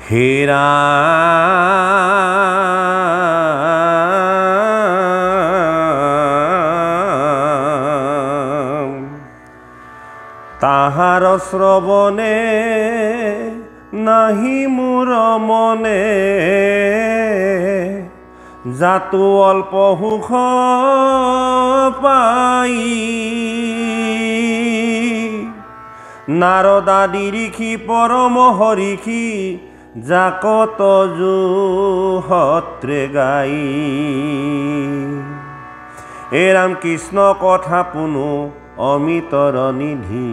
হে ৰাম তাহাৰ শ্ৰৱণে নাহি মোৰ মনে জাতু অল্প সুখ পাই নাৰদাদি ঋষি পৰম হৰিষি জাকত জুহত্ৰে গাই এ ৰাম কৃষ্ণ কথা পুনু অমিতৰ নিধি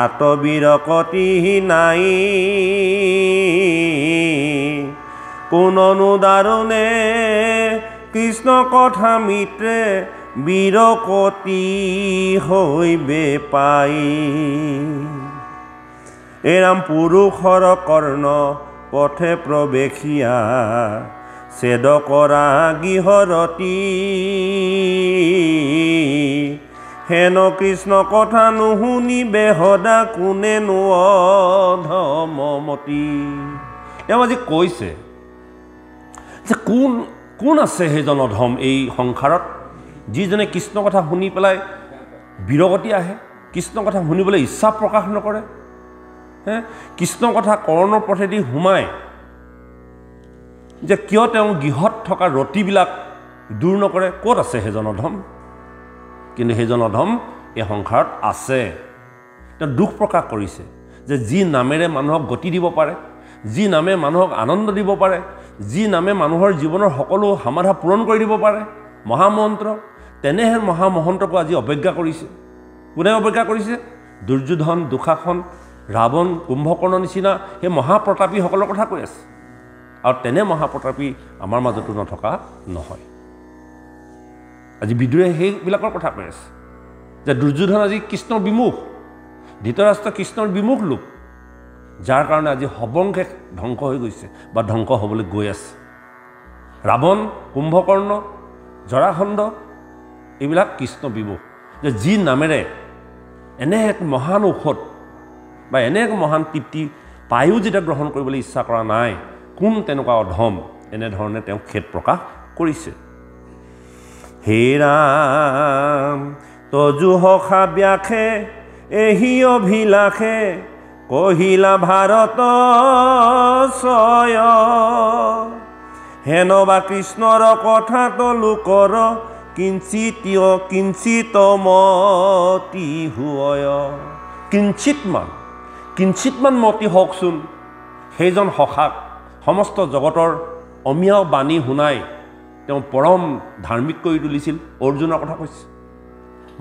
আতবিৰকতি নাই কোননো দাৰুণে কৃষ্ণ কথা মিত্ৰে বিৰকতি হৈবে পাই এ ৰাম পুৰুষৰ কৰ্ণ পথে প্ৰৱেশিয়া ছেদ কৰা গৃহৰতী হেন কৃষ্ণ কথা নুশুনিবে সদা কোনেনো অধমমতি। তেওঁ আজি কৈছে যে কোন আছে সেইজন অধম এই সংসাৰত যিজনে কৃষ্ণ কথা শুনি পেলাই বিৰগতি আহে, কৃষ্ণ কথা শুনিবলৈ ইচ্ছা প্ৰকাশ নকৰে, কৃষ্ণ কথা কৰ্ণৰ পথেদি সোমাই যে কিয় তেওঁ গৃহত থকা ৰতিবিলাক দূৰ নকৰে। ক'ত আছে সেইজন অধম? কিন্তু সেইজন অধম এই সংসাৰত আছে। তেওঁ দুখ প্ৰকাশ কৰিছে যে যি নামেৰে মানুহক গতি দিব পাৰে, যি নামে মানুহক আনন্দ দিব পাৰে, যি নামে মানুহৰ জীৱনৰ সকলো সমাধা পূৰণ কৰি দিব পাৰে, মহামন্ত্ৰ, তেনেহেন মহামহন্তকো আজি অৱজ্ঞা কৰিছে। কোনে অৱজ্ঞা কৰিছে? দুৰ্যোধন, দুঃশাসন, ৰাৱণ, কুম্ভকৰ্ণ নিচিনা সেই মহাপ্ৰতাপীসকলৰ কথা কৈ আছে। আৰু তেনে মহাপ্ৰতাপী আমাৰ মাজতো নথকা নহয়। আজি বিদুৰে সেইবিলাকৰ কথা কৈ আছে যে দুৰ্যোধন আজি কৃষ্ণৰ বিমুখ, ধৃতৰাষ্ট্ৰ কৃষ্ণৰ বিমুখ লোক, যাৰ কাৰণে আজি সবংশে ধ্বংস হৈ গৈছে বা ধ্বংস হ'বলৈ গৈ আছে। ৰাৱণ, কুম্ভকৰ্ণ, জৰাসন্ধ এইবিলাক কৃষ্ণ বিমুখ। যে যি নামেৰে এনে এক মহান ঔষধ বা এনে এক মহান তৃপ্তি পায়ো যেতিয়া গ্ৰহণ কৰিবলৈ ইচ্ছা কৰা নাই, কোন তেনেকুৱা অধম এনেধৰণে তেওঁ খেদ প্ৰকাশ কৰিছে। হে ৰাম তজু সখা ব্যাসে এহি অভিলাষে কহিলা ভাৰত ছয় হেন বা কৃষ্ণৰ কথাত লোকৰ কিঞ্চিত মতি হুয়। কিঞ্চিতমান মতি হওকচোন সেইজন সখাক সমস্ত জগতৰ অমিয়া বাণী শুনাই তেওঁ পৰম ধাৰ্মিক কৰি তুলিছিল। অৰ্জুনৰ কথা কৈছে।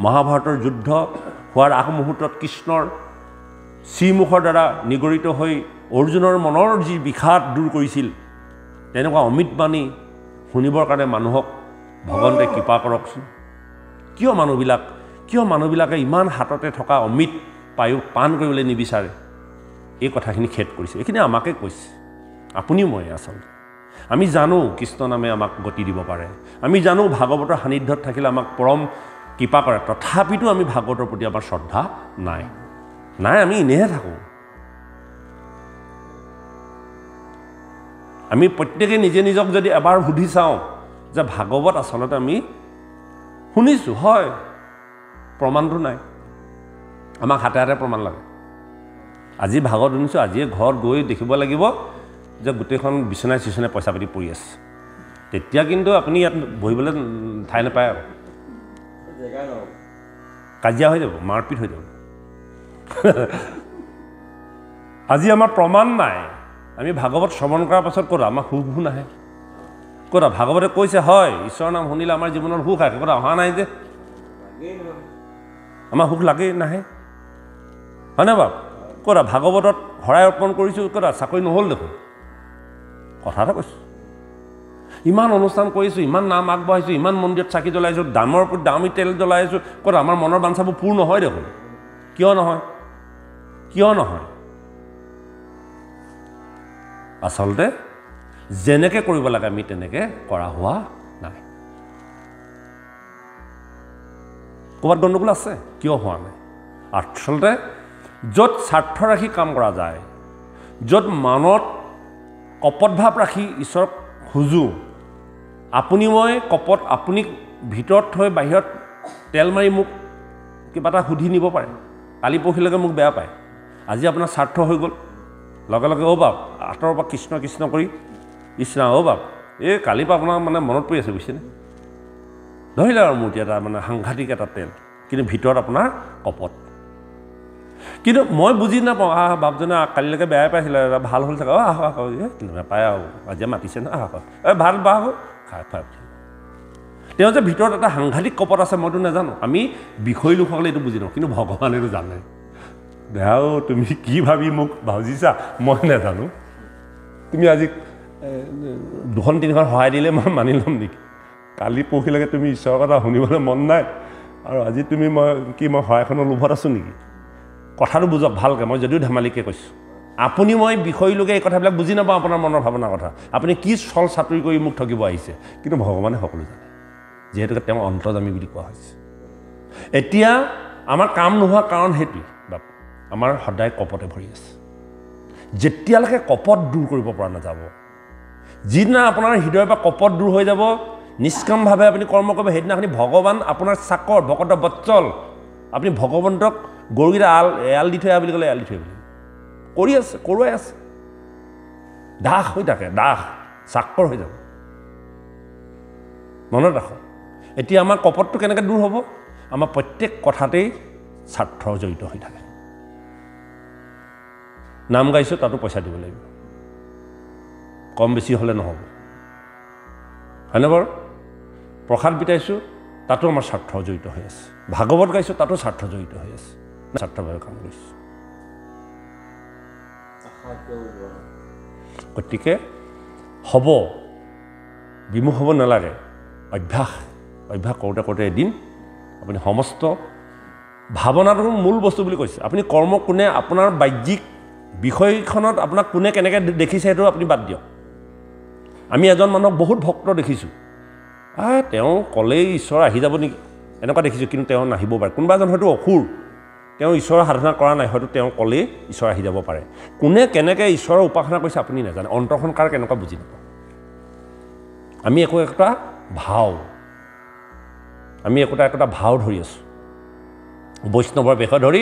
মহাভাৰতৰ যুদ্ধ হোৱাৰ আগমুহূৰ্তত কৃষ্ণৰ শ্ৰীমুখৰ দ্বাৰা নিগৰিত হৈ অৰ্জুনৰ মনৰ যি বিষাদ দূৰ কৰিছিল, তেনেকুৱা অমিত বাণী শুনিবৰ কাৰণে মানুহক ভগৱন্তে কৃপা কৰকচোন। কিয় মানুহবিলাকে ইমান হাততে থকা অমিত পায়ো পাণ কৰিবলৈ নিবিচাৰে? এই কথাখিনি খেদ কৰিছে। এইখিনি আমাকে কৈছে, আপুনিও মই। আচলতে আমি জানো কৃষ্ণ নামে আমাক গতি দিব পাৰে, আমি জানো ভাগৱতৰ সান্নিধ্যত থাকিলে আমাক পৰম কৃপা কৰে, তথাপিতো আমি ভাগৱতৰ প্ৰতি আমাৰ শ্ৰদ্ধা নাই, আমি এনেহে থাকোঁ। আমি প্ৰত্যেকে নিজে নিজক যদি এবাৰ সুধি চাওঁ যে ভাগৱত আচলতে আমি শুনিছোঁ, হয়, প্ৰমাণটো নাই। আমাক হাতে হাতে প্ৰমাণ লাগে। আজি ভাগৱত শুনিছোঁ, আজিয়ে ঘৰত গৈ দেখিব লাগিব যে গোটেইখন বিচনাই পইচা পাতি পৰি আছে। তেতিয়া কিন্তু আপুনি ইয়াত বহিবলৈ ঠাই নাপায়, আৰু কাজিয়া হৈ যাব, মাৰপিট হৈ যাব। আজি আমাৰ প্ৰমাণ নাই। আমি ভাগৱত শ্ৰৱণ কৰাৰ পাছত ক'ত আমাৰ সুখ নাহে? ক'ত ভাগৱতে কৈছে হয় ঈশ্বৰৰ নাম শুনিলে আমাৰ জীৱনত সুখ আহে, ক'ত অহা নাই যে আমাৰ সুখ লাগেই নাহে, হয়নে বাৰু? ক'ত ভাগৱতত শৰাই অৰ্পণ কৰিছোঁ, ক'ত চাকৰি নহ'ল দেখোন। কথা এটা কৈছোঁ। ইমান অনুষ্ঠান কৰিছোঁ, ইমান নাম আগবঢ়াইছোঁ, ইমান মন্দিৰত চাকি জ্বলাইছোঁ, দামৰ ওপৰত দামী তেল জ্বলাইছোঁ, ক'ত আমাৰ মনৰ বাঞ্ছাবোৰ পূৰ নহয় দেখোন। কিয় নহয়? আচলতে যেনেকৈ কৰিব লাগে আমি তেনেকৈ কৰা হোৱা নাই। ক'ৰবাত গণ্ডগোল আছে, কিয় হোৱা নাই? আচলতে য'ত স্বাৰ্থ ৰাখি কাম কৰা যায়, য'ত মনত কপট ভাৱ ৰাখি ঈশ্বৰক খুজোঁ আপুনি মই কপট আপুনি ভিতৰত থৈ বাহিৰত তেল মাৰি মোক কিবা এটা সুধি নিব পাৰে কালি পৰহিলৈকে মোক বেয়া পায় আজি আপোনাৰ স্বাৰ্থ হৈ গ'ল লগে লগে অ' বাপ আঁতৰৰ পৰা কৃষ্ণ কৃষ্ণ কৰি কৃষ্ণ অ' বাপ এই কালিৰ পৰা আপোনাৰ মানে মনত পৰি আছে বুজিছেনে ধৰিলে আৰু মূৰ্তি এটা মানে সাংঘাতিক এটা তেল কিন্তু ভিতৰত আপোনাৰ কপট কিন্তু মই বুজি নাপাওঁ বাপজনে কালিলৈকে বেয়াই পাইছিলে ভাল হ'ল চাগে আহ নাপায় আৰু আজি মাতিছে ন আহ ভাল বাহ খাই খাই তেওঁ যে ভিতৰত এটা সাংঘাতিক কপট আছে মইতো নাজানো আমি বিষয় লোকসকলে এইটো বুজি নাপাওঁ কিন্তু ভগৱানে এইটো জানে দেহাও তুমি কি ভাবি মোক ভাজিছা মই নাজানো তুমি আজি দুখন তিনিখন সহায় দিলে মই মানি ল'ম নেকি কালি পৰহিলৈকে তুমি ঈশ্বৰৰ কথা শুনিবলৈ মন নাই আৰু আজি তুমি মই সহায়খনৰ লোভত আছোঁ নেকি কথাটো বুজক ভালকৈ মই যদিও ধেমালিকৈ কৈছোঁ আপুনি মই বিষয় লোকে এই কথাবিলাক বুজি নাপাওঁ আপোনাৰ মনৰ ভাৱনাৰ কথা আপুনি কি চল চাতুৰি কৰি মোক ঠগিব আহিছে কিন্তু ভগৱানে সকলো জানে যিহেতুকে তেওঁ অন্তৰ্যামী বুলি কোৱা হৈছে এতিয়া আমাৰ কাম নোহোৱা কাৰণ সেইটোৱেই বাপ আমাৰ সদায় কপটে ভৰি আছে যেতিয়ালৈকে কপট দূৰ কৰিব পৰা নাযাব যিদিনা আপোনাৰ হৃদয়ৰ পৰা কপট দূৰ হৈ যাব নিষ্কামভাৱে আপুনি কৰ্ম কৰিব সেইদিনাখনি ভগৱান আপোনাৰ চাকৰ ভকত বৎসল আপুনি ভগৱন্তক গৰুকেইটা এৰাল দি থৈ আহ বুলি ক'লে এৰাল দি থৈ বুলি কৰি আছে কৰোৱাই আছে দাস হৈ থাকে দাস চাকৰ হৈ যাব মনত ৰাখক এতিয়া আমাৰ কপটটো কেনেকৈ দূৰ হ'ব আমাৰ প্ৰত্যেক কথাতেই স্বাৰ্থ জড়িত হৈ থাকে নাম গাইছোঁ তাতো পইচা দিব লাগিব কম বেছি হ'লে নহ'ব হয়নে বাৰু প্ৰসাদ বিতাইছোঁ তাতো আমাৰ স্বাৰ্থ জড়িত হৈ আছে ভাগৱত গাইছোঁ তাতো স্বাৰ্থ জড়িত হৈ আছে স্বাৰ্থভাৱে কাম কৰিছোঁ গতিকে হ'ব বিমুখ হ'ব নালাগে অভ্যাস কৰোঁতে কৰোঁতে এদিন আপুনি সমস্ত ভাৱনাটোৰ মূল বস্তু বুলি কৈছে আপুনি কৰ্ম কোনে আপোনাৰ বাহ্যিক বিষয়খনত আপোনাক কোনে কেনেকৈ দেখিছে সেইটো আপুনি বাদ দিয়ক আমি এজন মানুহক বহুত ভক্ত দেখিছোঁ তেওঁ ক'লেই ঈশ্বৰ আহি যাব নেকি এনেকুৱা দেখিছোঁ কিন্তু তেওঁ নাহিব পাৰে কোনোবা এজন হয়তো অসুৰ তেওঁ ঈশ্বৰৰ সাধনা কৰা নাই হয়তো তেওঁ ক'লেই ঈশ্বৰ আহি যাব পাৰে কোনে কেনেকৈ ঈশ্বৰৰ উপাসনা কৰিছে আপুনি নাজানে অন্তৰখন কাৰ কেনেকুৱা বুজি নাপাওঁ আমি একোটা ভাও আমি একোটা ভাও ধৰি আছোঁ বৈষ্ণৱৰ বেশ ধৰি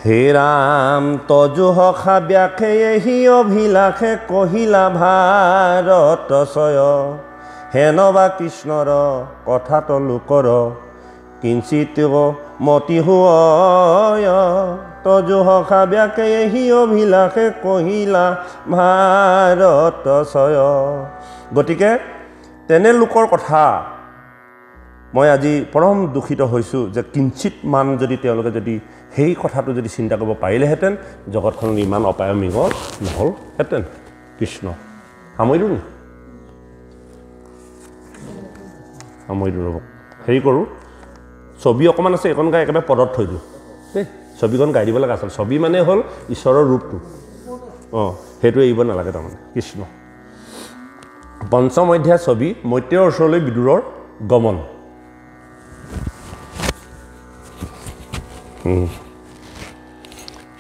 হে ৰাম তজু সখা ব্যাখে এহি অভিলাষে কহিলা ভাৰত ছয় হেনবা কৃষ্ণৰ কথাত লোকৰ কিঞ্চিত মতি হুয় তজু সখা ব্যাখে এহি অভিলাষে কহিলা ভাৰত ছয় গতিকে তেনে লোকৰ কথা মই আজি পৰম দুখিত হৈছোঁ যে কিঞ্চিত মান যদি তেওঁলোকে যদি সেই কথাটো যদি চিন্তা কৰিব পাৰিলেহেঁতেন জগতখনত ইমান অপায়মিক নহ'লহেঁতেন কৃষ্ণ সামৰিলোঁ নি সামৰিলোঁ ৰ'ব হেৰি কৰোঁ ছবি অকণমান আছে এইখন গাই একেবাৰে পদত থৈ দিওঁ দেই ছবিখন গাই দিব লাগে আচলতে ছবি মানে হ'ল ঈশ্বৰৰ ৰূপটো সেইটো এৰিব নালাগে তাৰমানে কৃষ্ণ পঞ্চম অধ্যায় ছবি মৈত্ৰেয়ৰ ওচৰলৈ বিদুৰৰ গমন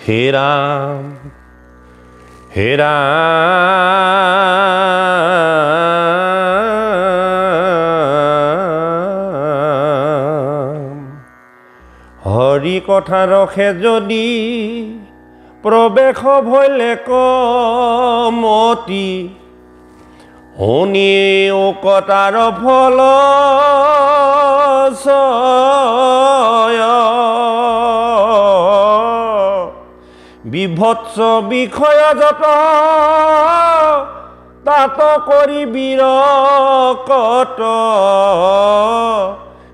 হে ৰাম হে ৰাম হৰি কথা ৰখে যদি প্ৰৱেশ ভৈলে কমতি শুনি কটাৰ ফল বিভৎস বিষয় যত তাত কৰি বিৰকত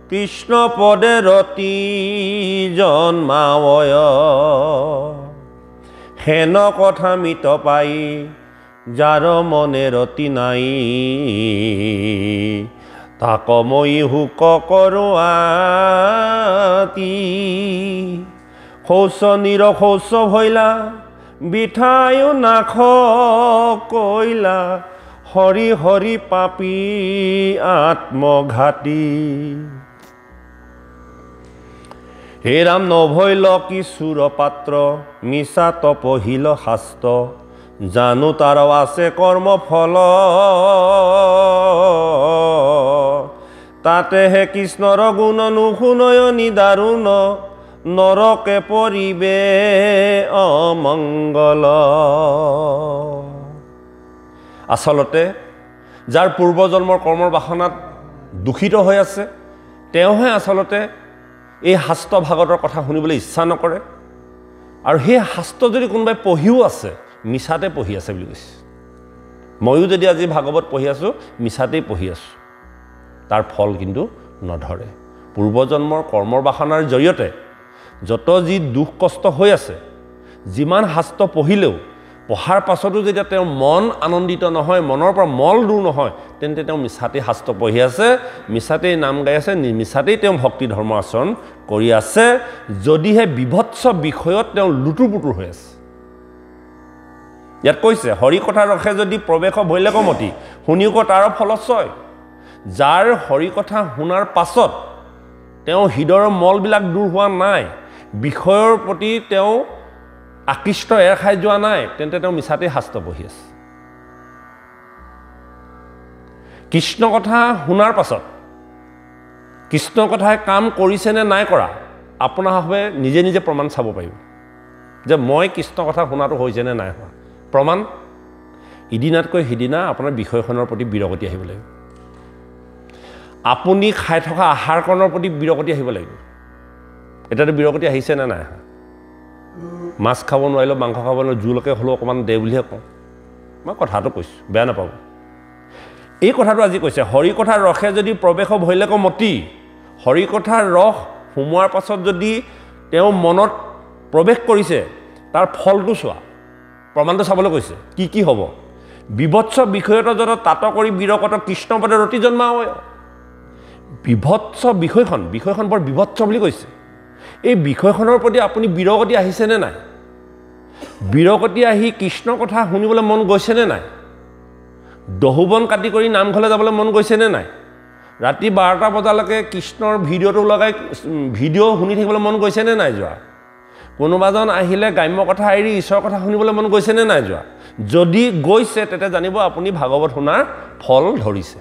কৃষ্ণ পদে ৰতি জন্মাৱয় হেন কথা মিত পাই যাৰ মনে ৰতি নাই তাক মই হুক কৰোৱাতি শৌচ নিৰশৌচ ভৈলা বিঠায়ো নাখ কৈলা হৰি হৰি পাপী আত্মঘাতী হে ৰাম নভৈল কি চুৰ পাত্ৰ মিছা তপহিল শাস্ত্ৰ জানো তাৰো আছে কৰ্মফল তাতেহে কৃষ্ণৰ গুণ নুশুনয়নি দাৰুণ নৰকে পৰিবে অমংগল আচলতে যাৰ পূৰ্বজন্মৰ কৰ্মৰ বাসনাত দূষিত হৈ আছে তেওঁহে আচলতে এই শাস্ত্ৰ ভাগৱতৰ কথা শুনিবলৈ ইচ্ছা নকৰে আৰু সেই শাস্ত্ৰ যদি কোনোবাই পঢ়িও আছে মিছাতে পঢ়ি আছে বুলি কৈছে ময়ো যদি আজি ভাগৱত পঢ়ি আছোঁ মিছাতেই পঢ়ি আছোঁ তাৰ ফল কিন্তু নধৰে পূৰ্বজন্মৰ কৰ্মৰ বাসনাৰ জৰিয়তে যত যি দুখ কষ্ট হৈ আছে যিমান শাস্ত্ৰ পঢ়িলেও পঢ়াৰ পাছতো যেতিয়া তেওঁৰ মন আনন্দিত নহয় মনৰ পৰা মল দূৰ নহয় তেন্তে তেওঁ মিছাতেই শাস্ত্ৰ পঢ়ি আছে মিছাতেই নাম গাই আছে মিছাতেই তেওঁ ভক্তি ধৰ্ম আচৰণ কৰি আছে যদিহে বিভৎস বিষয়ত তেওঁ লুটুপুটুৰ হৈ আছে ইয়াত কৈছে হৰি কথা ৰখে যদি প্ৰৱেশ ভৈলেকমতি শুনিও তাৰ ফলস্বয় যাৰ হৰি কথা শুনাৰ পাছত তেওঁ হৃদয়ৰ মলবিলাক দূৰ হোৱা নাই বিষয়ৰ প্ৰতি তেওঁ আকৃষ্ট এৰ খাই যোৱা নাই তেন্তে তেওঁ মিছাতেই শাস্ত্ৰ পঢ়ি আছে কৃষ্ণ কথা শুনাৰ পাছত কৃষ্ণ কথাই কাম কৰিছে নে নাই কৰা আপোনাৰভাৱে নিজে নিজে প্ৰমাণ চাব পাৰিব যে মই কৃষ্ণ কথা শুনাটো হৈছে নে নাই হোৱা প্ৰমাণ ইদিনাতকৈ সিদিনা আপোনাৰ বিষয়খনৰ প্ৰতি বিৰগতি আহিব লাগিব আপুনি খাই থকা আহাৰকৰণৰ প্ৰতি বিৰগতি আহিব লাগিব এতিয়াতো বিৰগতি আহিছে নে নাই মাছ খাব নোৱাৰিলেও মাংস খাব নোৱাৰিলেও জোলকে হ'লেও অকণমান দে বুলিহে কওঁ মই কথাটো কৈছোঁ বেয়া নাপাব এই কথাটো আজি কৈছে হৰি কথাৰ ৰসে যদি প্ৰৱেশ ভৈলেকমতি হৰি কথাৰ ৰস সোমোৱাৰ পাছত যদি তেওঁ মনত প্ৰৱেশ কৰিছে তাৰ ফলটো চোৱা প্ৰমাণটো চাবলৈ কৈছে কি হ'ব বিভৎস বিষয়ত যত তাত কৰি বিৰকত কৃষ্ণপদে ৰতি জন্মায় বিভৎস বিষয়খন বৰ বিভৎস বুলি কৈছে এই বিষয়খনৰ প্ৰতি আপুনি বিৰগতি আহিছেনে নাই বিৰগতি আহি কৃষ্ণ কথা শুনিবলৈ মন গৈছেনে নাই দহুবন কাটি কৰি নামঘৰলৈ যাবলৈ মন গৈছেনে নাই ৰাতি 12টা বজালৈকে কৃষ্ণৰ ভিডিঅ'টো লগাই ভিডিঅ' শুনি থাকিবলৈ মন গৈছেনে নাই যোৱা কোনোবাজন আহিলে গ্ৰাম্য কথা এৰি ঈশ্বৰৰ কথা শুনিবলৈ মন গৈছেনে নাই যোৱা যদি গৈছে তেতিয়া জানিব আপুনি ভাগৱত শুনাৰ ফল ধৰিছে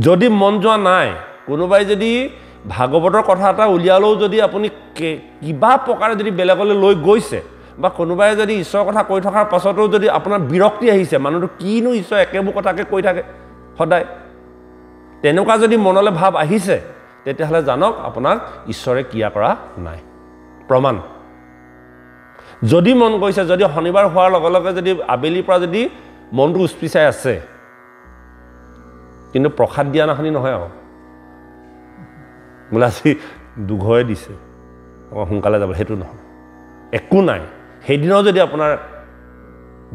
যদি মন যোৱা নাই কোনোবাই যদি ভাগৱতৰ কথা এটা উলিয়ালেও যদি আপুনি কিবা প্ৰকাৰে যদি বেলেগলৈ লৈ গৈছে বা কোনোবাই যদি ঈশ্বৰৰ কথা কৈ থকাৰ পাছতো যদি আপোনাৰ বিৰক্তি আহিছে মানুহটো কিনো ঈশ্বৰ একেবোৰ কথাকে কৈ থাকে সদায় তেনেকুৱা যদি মনলৈ ভাৱ আহিছে তেতিয়াহ'লে জানক আপোনাক ঈশ্বৰে ক্ৰিয়া কৰা নাই প্ৰমাণ যদি মন গৈছে যদি শনিবাৰ হোৱাৰ লগে লগে যদি আবেলিৰ পৰা যদি মনটো উচপিচাই আছে কিন্তু প্ৰসাদ দিয়া নাখনি নহয় আৰু বোলে আজি দুঘৰে দিছে অকণ সোনকালে যাব সেইটো নহয় একো নাই সেইদিনাও যদি আপোনাৰ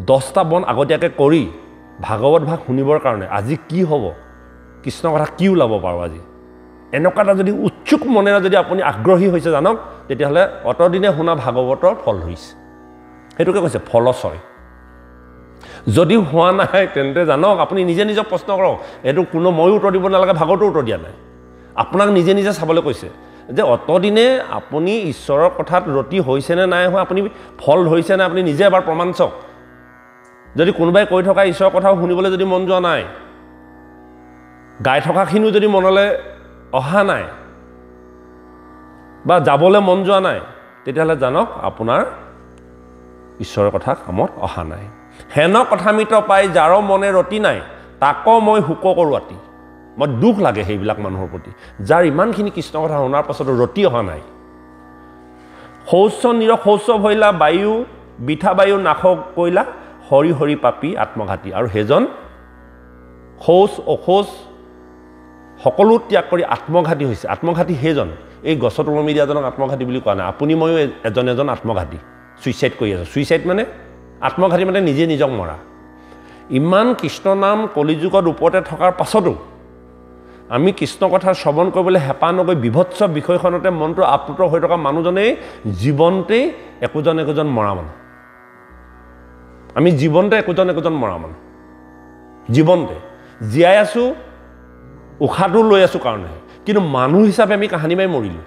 10টা বন আগতীয়াকৈ কৰি ভাগৱত ভাগ শুনিবৰ কাৰণে আজি কি হ'ব কৃষ্ণ কথা কি ওলাব পাৰোঁ আজি এনেকুৱা এটা যদি উৎসুক মনেৰে যদি আপুনি আগ্ৰহী হৈছে জানক তেতিয়াহ'লে অতদিনে শুনা ভাগৱতৰ ফল ধৰিছে সেইটোকে কৈছে ফলস্বয় যদি হোৱা নাই তেন্তে জানক আপুনি নিজে নিজক প্ৰশ্ন কৰক এইটো কোনো ময়ো উত্তৰ দিব নালাগে ভাগৱতো উত্তৰ দিয়া নাই আপোনাক নিজে নিজে চাবলৈ কৈছে যে অতদিনে আপুনি ঈশ্বৰৰ কথাত ৰতি হৈছেনে নাই হোৱা আপুনি ফল ধৰিছেনে আপুনি নিজে এবাৰ প্ৰমাণ চাওক যদি কোনোবাই কৈ থকা ঈশ্বৰৰ কথাও শুনিবলৈ যদি মন যোৱা নাই গাই থকাখিনিও যদি মনলৈ অহা নাই বা যাবলৈ মন যোৱা নাই তেতিয়াহ'লে জানক আপোনাৰ ঈশ্বৰৰ কথা কামত অহা নাই হেন কথামিত পাই যাৰ মনে ৰতি নাই তাক মই শোক কৰোঁ আতি মই দুখ লাগে সেইবিলাক মানুহৰ প্ৰতি যাৰ ইমানখিনি কৃষ্ণ কথা শুনাৰ পাছতো ৰতি অহা নাই শৌচ নিৰশৌচ ভৈলা বায়ু বিঠা বায়ু নাশ কৈলা হৰি হৰি পাপী আত্মঘাতী আৰু সেইজন শৌচ অশৌচ সকলো ত্যাগ কৰি আত্মঘাতী হৈছে আত্মঘাতী সেইজন এই গছত ওলমি দিয়াজনক আত্মঘাতী বুলি কোৱা নাই আপুনি ময়ো এজন আত্মঘাতী ছুইচাইড কৰি আছোঁ ছুইচাইড মানে আত্মঘাতী মানে নিজে নিজক মৰা ইমান কৃষ্ণ নাম কলিযুগত ওপৰতে থকাৰ পাছতো আমি কৃষ্ণ কথা শ্ৰৱণ কৰিবলৈ হেঁপাহ নগৈ বিভৎস বিষয়খনতে মনটো আপ্লুত হৈ থকা মানুহজনেই জীৱনতেই একোজন মৰা মানুহ আমি জীৱনতে একোজন মৰা মানুহ জীৱনতে জীয়াই আছোঁ উশাহটো লৈ আছোঁ কাৰণেহে কিন্তু মানুহ হিচাপে আমি কাহানি মাৰি মৰিলোঁ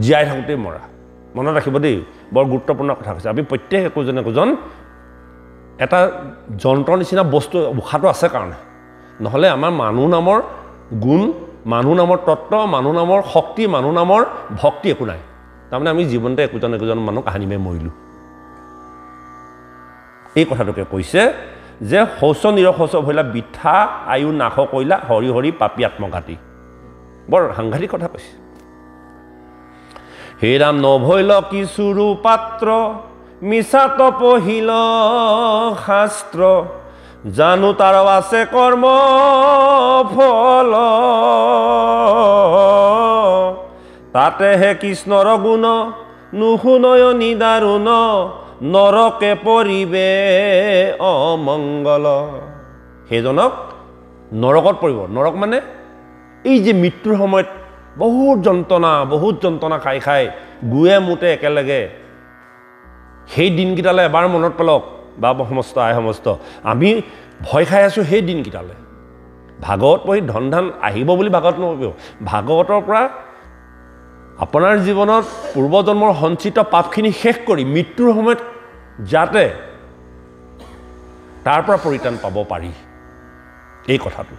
জীয়াই থাকোঁতেই মৰা মনত ৰাখিব দেই বৰ গুৰুত্বপূৰ্ণ কথা কৈছে আমি প্ৰত্যেক একোজন এটা যন্ত্ৰ নিচিনা বস্তু উশাহটো আছে কাৰণে নহ'লে আমাৰ মানুহ নামৰ গুণ মানুহ নামৰ তত্ত্ব মানুহ নামৰ শক্তি মানুহ নামৰ ভক্তি একো নাই তাৰমানে আমি জীৱনতে একোজন মানুহ কাহিনী মাৰি মৰিলোঁ এই কথাটোকে কৈছে যে শৌচ নিৰশৌচ ভৈলা বিঠা আয়ু নাশ কৰিলা হৰি হৰি পাপী আত্মঘাতী বৰ সাংঘাতিক কথা কৈছে হে ৰাম নভৈল কিছুৰু পাত্ৰ মিছাত পহিল শাস্ত্ৰ জানো তাৰ আছে কৰ্ম ফল তাতেহে কৃষ্ণৰ গুণ নুশুনয় নিদাৰুণ নৰকে পৰিবে অমংগল সেইজনক নৰকত পৰিব নৰক মানে এই যে মৃত্যুৰ সময়ত বহুত যন্ত্ৰণা খাই খাই গুৱে মুতে একেলগে সেই দিনকেইটালৈ এবাৰ মনত পেলক বা সমস্ত আই সমস্ত আমি ভয় খাই আছোঁ সেই দিনকেইটালৈ ভাগৱত পঢ়ি ধন ধান আহিব বুলি ভাগৱত নপঢ়িব ভাগৱতৰ পৰা আপোনাৰ জীৱনত পূৰ্বজন্মৰ সঞ্চিত পাপখিনি শেষ কৰি মৃত্যুৰ সময়ত যাতে তাৰ পৰা পৰিত্ৰাণ পাব পাৰি এই কথাটো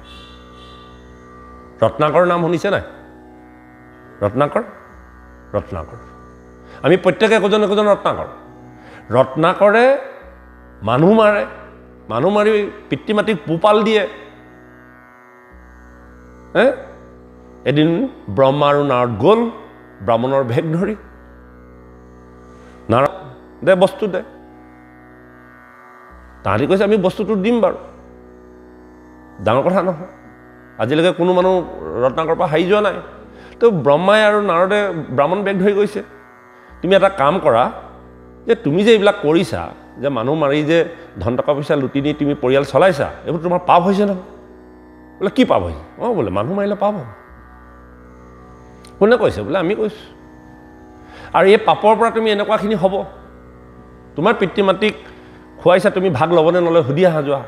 ৰত্নাকৰ নাম শুনিছে নাই ৰত্নাকৰ আমি প্ৰত্যেকে একোজন ৰত্নাকৰে মানুহ মাৰি পিতৃ মাতৃক পোহপাল দিয়ে এদিন ব্ৰহ্মা আৰু নাৰদ গ'ল ব্ৰাহ্মণৰ ভেগ ধৰি নাৰদ দে বস্তু দে তাহাঁতি কৈছে আমি বস্তুটো দিম বাৰু ডাঙৰ কথা নহয় আজিলৈকে কোনো মানুহ ৰত্নাকৰ পৰা হাৰি যোৱা নাই তো ব্ৰহ্মাই আৰু নাৰদে ব্ৰাহ্মণ বেগ ধৰি গৈছে তুমি এটা কাম কৰা যে তুমি যে এইবিলাক কৰিছা যে মানুহ মাৰি যে ধন টকা পইচা লুটি নি তুমি পৰিয়াল চলাইছা এইবোৰ তোমাৰ পাপ হৈছে নহয় বোলে কি পাপ হৈছে বোলে মানুহ মাৰিলে পাপ হ'ব কোনে কৈছে বোলে আমি কৈছোঁ আৰু এই পাপৰ পৰা তুমি এনেকুৱাখিনি হ'ব তোমাৰ পিতৃ মাতৃক খুৱাইছা তুমি ভাগ ল'বনে নলয় সুধি আহা যোৱা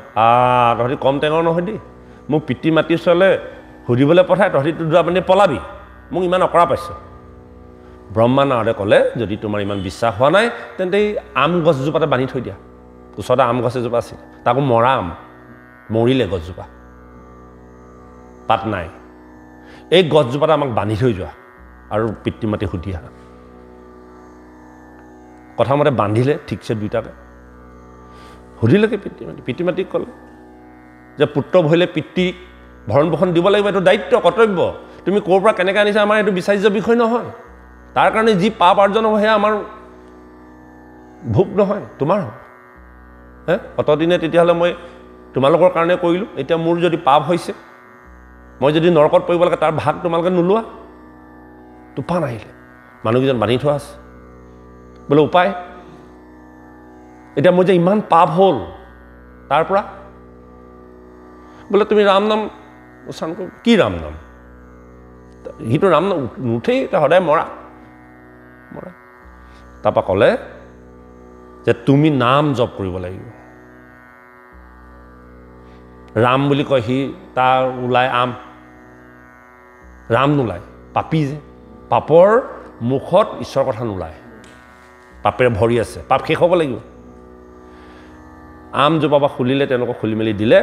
তহঁতি কম টেঙৰ নহয় দেই মোক পিতৃ মাতৃৰ ওচৰলৈ সুধিবলৈ পঠাই তহঁতি যোৱা মানে পলাবি মোক ইমান অকৰা পাইছোঁ ব্ৰহ্মা নাৰদে ক'লে যদি তোমাৰ ইমান বিশ্বাস হোৱা নাই তেন্তে এই আম গছজোপাতে বান্ধি থৈ দিয়া ওচৰতে আম গছ এজোপা আছিল তাকো মৰা আম মৰিলে গছজোপা পাত নাই এই গছজোপাতে আমাক বান্ধি থৈ যোৱা আৰু পিতৃ মাতৃ সুধি আহা কথামতে বান্ধিলে ঠিকছে দুইটাকে সুধিলেকে পিতৃ মাতৃক ক'লে যে পুত্ৰ ভৰিলে পিতৃক ভৰণ পোষণ দিব লাগিব এইটো দায়িত্ব কৰ্তব্য তুমি ক'ৰ পৰা কেনেকৈ আনিছা আমাৰ এইটো বিচাৰ্য বিষয় নহয় তাৰ কাৰণে যি পাপ আৰ্জন হ'ব সেয়া আমাৰ ভোগ নহয় তোমাৰ হ'ব অতদিনে তেতিয়াহ'লে মই তোমালোকৰ কাৰণে কৰিলোঁ এতিয়া মোৰ যদি পাপ হৈছে মই যদি নৰকত পৰিব লাগে তাৰ ভাগ তোমালোকে নোলোৱা তুফান আহিলে মানুহকেইজন বান্ধি থোৱা আছে বোলে উপায় এতিয়া মোৰ যে ইমান পাপ হ'ল তাৰ পৰা বোলে তুমি ৰাম নাম উচ্চাৰণ কৰিব কি ৰাম নাম সিটো ৰাম নাম নুঠেই সদায় মৰা তাৰপৰা ক'লে যে তুমি নাম জপ কৰিব লাগিব ৰাম বুলি কয় সি তাৰ ওলায় ৰাম নোলায় পাপী যে পাপৰ মুখত ঈশ্বৰৰ কথা নোলায় পাপেৰে ভৰি আছে পাপ শেষ হ'ব লাগিব আমজোপা বা খুলিলে তেওঁলোকক খুলি মেলি দিলে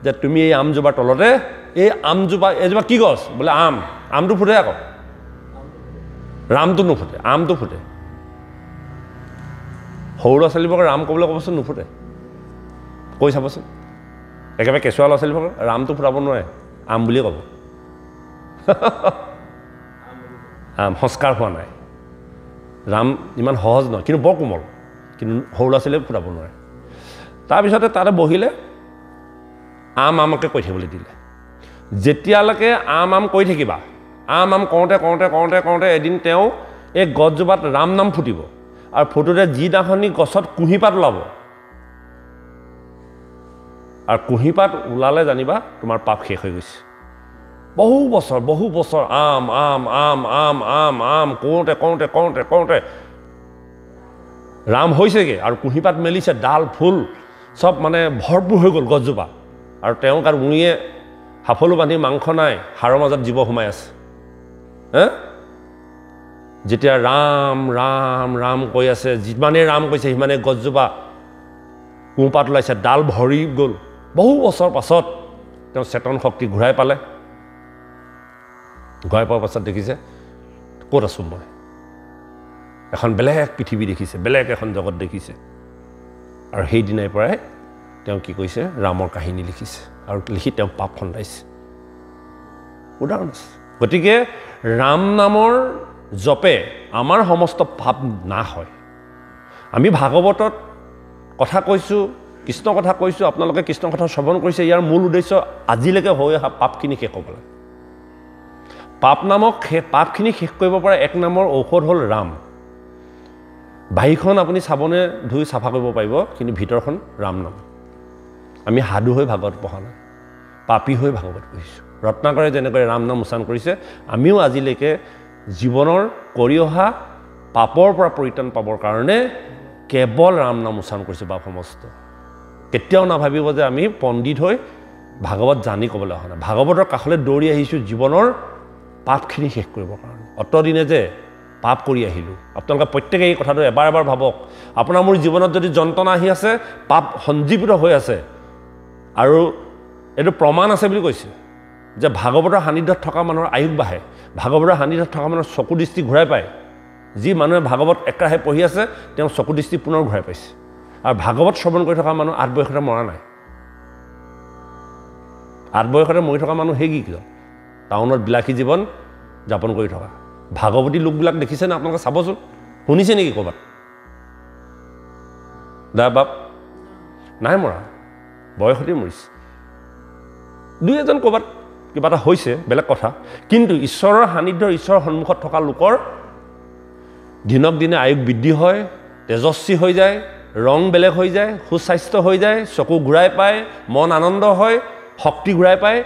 যে তুমি এই আমজোপাৰ তলতে এই আমজোপা এজোপা কি গছ বোলে আমটো ফুটে আকৌ ৰামটো নুফুটে আমটো ফুটে সৰু ল'ৰা ছোৱালীবোৰক ৰাম ক'বলৈ ক'বচোন নুফুটে কৈ চাবচোন একেবাৰে কেঁচুৱা ল'ৰা ছোৱালীবোৰক ৰামটো ফুটাব নোৱাৰে আম বুলিয়ে ক'ব সংস্কাৰ হোৱা নাই ৰাম ইমান সহজ নহয় কিন্তু বৰ কোমল কিন্তু সৰু ল'ৰা ছোৱালীয়ে ফুটাব নোৱাৰে তাৰপিছতে তাতে বহিলে আমকে কৈ থাকিবলৈ দিলে যেতিয়ালৈকে আম কৈ থাকিবা আম কওঁতে এদিন তেওঁ এই গছজোপাত ৰাম নাম ফুটিব আৰু ফুটোতে যিদিনাখনি গছত কুঁহিপাত ওলাব আৰু কুঁহিপাত ওলালে জানিবা তোমাৰ পাপ শেষ হৈ গৈছে বহু বছৰ আম কওঁতে ৰাম হৈছেগৈ আৰু কুঁহিপাত মেলিছে ডাল ফুল চব মানে ভৰপূৰ হৈ গ'ল গছজোপা আৰু তেওঁ গাত উৰিয়ে সাফলো বান্ধি মাংস নাই হাড়ৰ মাজত জীৱ সোমাই আছে যেতিয়া ৰাম কৈ আছে যিমানেই ৰাম কৈছে সিমানে গছজোপা কুঁহপাত ওলাইছে, ডাল ভৰি গ'ল। বহু বছৰ পাছত তেওঁ চেতন শক্তি ঘূৰাই পালে। ঘূৰাই পোৱাৰ পাছত দেখিছে ক'ত আছোঁ মই, এখন বেলেগ পৃথিৱী দেখিছে, বেলেগ এখন জগত দেখিছে। আৰু সেইদিনাৰ পৰাই তেওঁ কি কৰিছে, ৰামৰ কাহিনী লিখিছে আৰু লিখি তেওঁ পাপ খন্দাইছে। উদাহৰণ আছে। গতিকে ৰাম নামৰ জপে আমাৰ সমস্ত পাপ নাশ হয়। আমি ভাগৱতত কথা কৈছোঁ, কৃষ্ণ কথা কৈছোঁ, আপোনালোকে কৃষ্ণ কথা শ্ৰৱণ কৰিছে। ইয়াৰ মূল উদ্দেশ্য আজিলৈকে হৈ অহা পাপখিনি শেষ হ'ব লাগে। পাপখিনি শেষ কৰিব পৰা এক নামৰ ঔষধ হ'ল ৰাম। বাহিৰখন আপুনি চাবোনে ধুই চাফা কৰিব পাৰিব, কিন্তু ভিতৰখন ৰাম নাম। আমি সাধু হৈ ভাগৱত পঢ়া নাই, পাপী হৈ ভাগৱত পঢ়িছোঁ। ৰত্নাকৰে যেনেকৈ ৰাম নাম উচ্চাৰণ কৰিছে, আমিও আজিলৈকে জীৱনৰ কৰি অহা পাপৰ পৰা পৰিত্ৰাণ পাবৰ কাৰণে কেৱল ৰাম নাম উচ্চাৰণ কৰিছোঁ বাপ সমস্ত। কেতিয়াও নাভাবিব যে আমি পণ্ডিত হৈ ভাগৱত জানি ক'বলৈ অহা নাই। ভাগৱতৰ কাষলৈ দৌৰি আহিছোঁ জীৱনৰ পাপখিনি শেষ কৰিবৰ কাৰণে। অতদিনে যে পাপ কৰি আহিলোঁ। আপোনালোকে প্ৰত্যেকে এই কথাটো এবাৰ এবাৰ ভাবক। আপোনাৰ মোৰ জীৱনত যদি যন্ত্ৰণা আহি আছে, পাপ সঞ্জীৱিত হৈ আছে, আৰু এইটো প্ৰমাণ আছে বুলি কৈছে যে ভাগৱতৰ সান্নিধ্যত থকা মানুহৰ আয়ুস বাঢ়ে, ভাগৱতৰ সান্নিধ্যত থকা মানুহৰ চকু দৃষ্টি ঘূৰাই পায়। যি মানুহে ভাগৱত একেৰাহে পঢ়ি আছে তেওঁ চকু দৃষ্টি পুনৰ ঘূৰাই পাইছে। আৰু ভাগৱত শ্ৰৱণ কৰি থকা মানুহ 8 বয়সতে মৰা নাই। 8 বয়সতে মৰি থকা মানুহ সেই কি টাউনত বিলাসী জীৱন যাপন কৰি থকা ভাগৱতী লোকবিলাক দেখিছেনে আপোনালোকে? চাবচোন, শুনিছে নেকি ক'ৰবাত? দা বাপ নাই মৰা, বয়সতে মৰিছে। 2-এজন ক'ৰবাত কিবা এটা হৈছে বেলেগ কথা, কিন্তু ঈশ্বৰৰ সান্নিধ্যৰ ঈশ্বৰৰ সন্মুখত থকা লোকৰ দিনক দিনে আয়ুস বৃদ্ধি হয়, তেজস্বী হৈ যায়, ৰং বেলেগ হৈ যায়, সুস্বাস্থ্য হৈ যায়, চকু ঘূৰাই পায়, মন আনন্দ হয়, শক্তি ঘূৰাই পায়।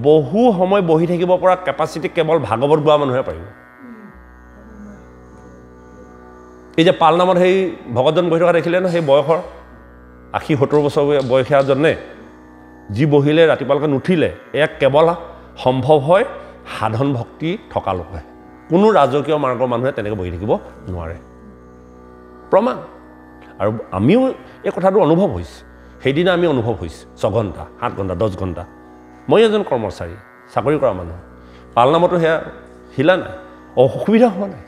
বহু সময় বহি থাকিব পৰা কেপাচিটি কেৱল ভাগৱত গোৱা মানুহে পাৰিব। এই যে পালনামত সেই ভকতজন বহি থকা দেখিলে ন, সেই বয়সৰ 80-70 বছৰ বয়সীয়াজনে যি বহিলে ৰাতিপুৱালৈকে নুঠিলে, এয়া কেৱল সম্ভৱ হয় সাধন ভক্তি থকা লোকে। কোনো ৰাজকীয় মাৰ্গৰ মানুহে তেনেকৈ বহি থাকিব নোৱাৰে। প্ৰমাণ। আৰু আমিও এই কথাটো অনুভৱ হৈছে। সেইদিনা আমি অনুভৱ হৈছে 6 ঘণ্টা, 7 ঘণ্টা, 10 ঘণ্টা। মই এজন কৰ্মচাৰী, চাকৰি কৰা মানুহ। পালনামতো সেয়া হিলা নাই, অসুবিধা হোৱা নাই।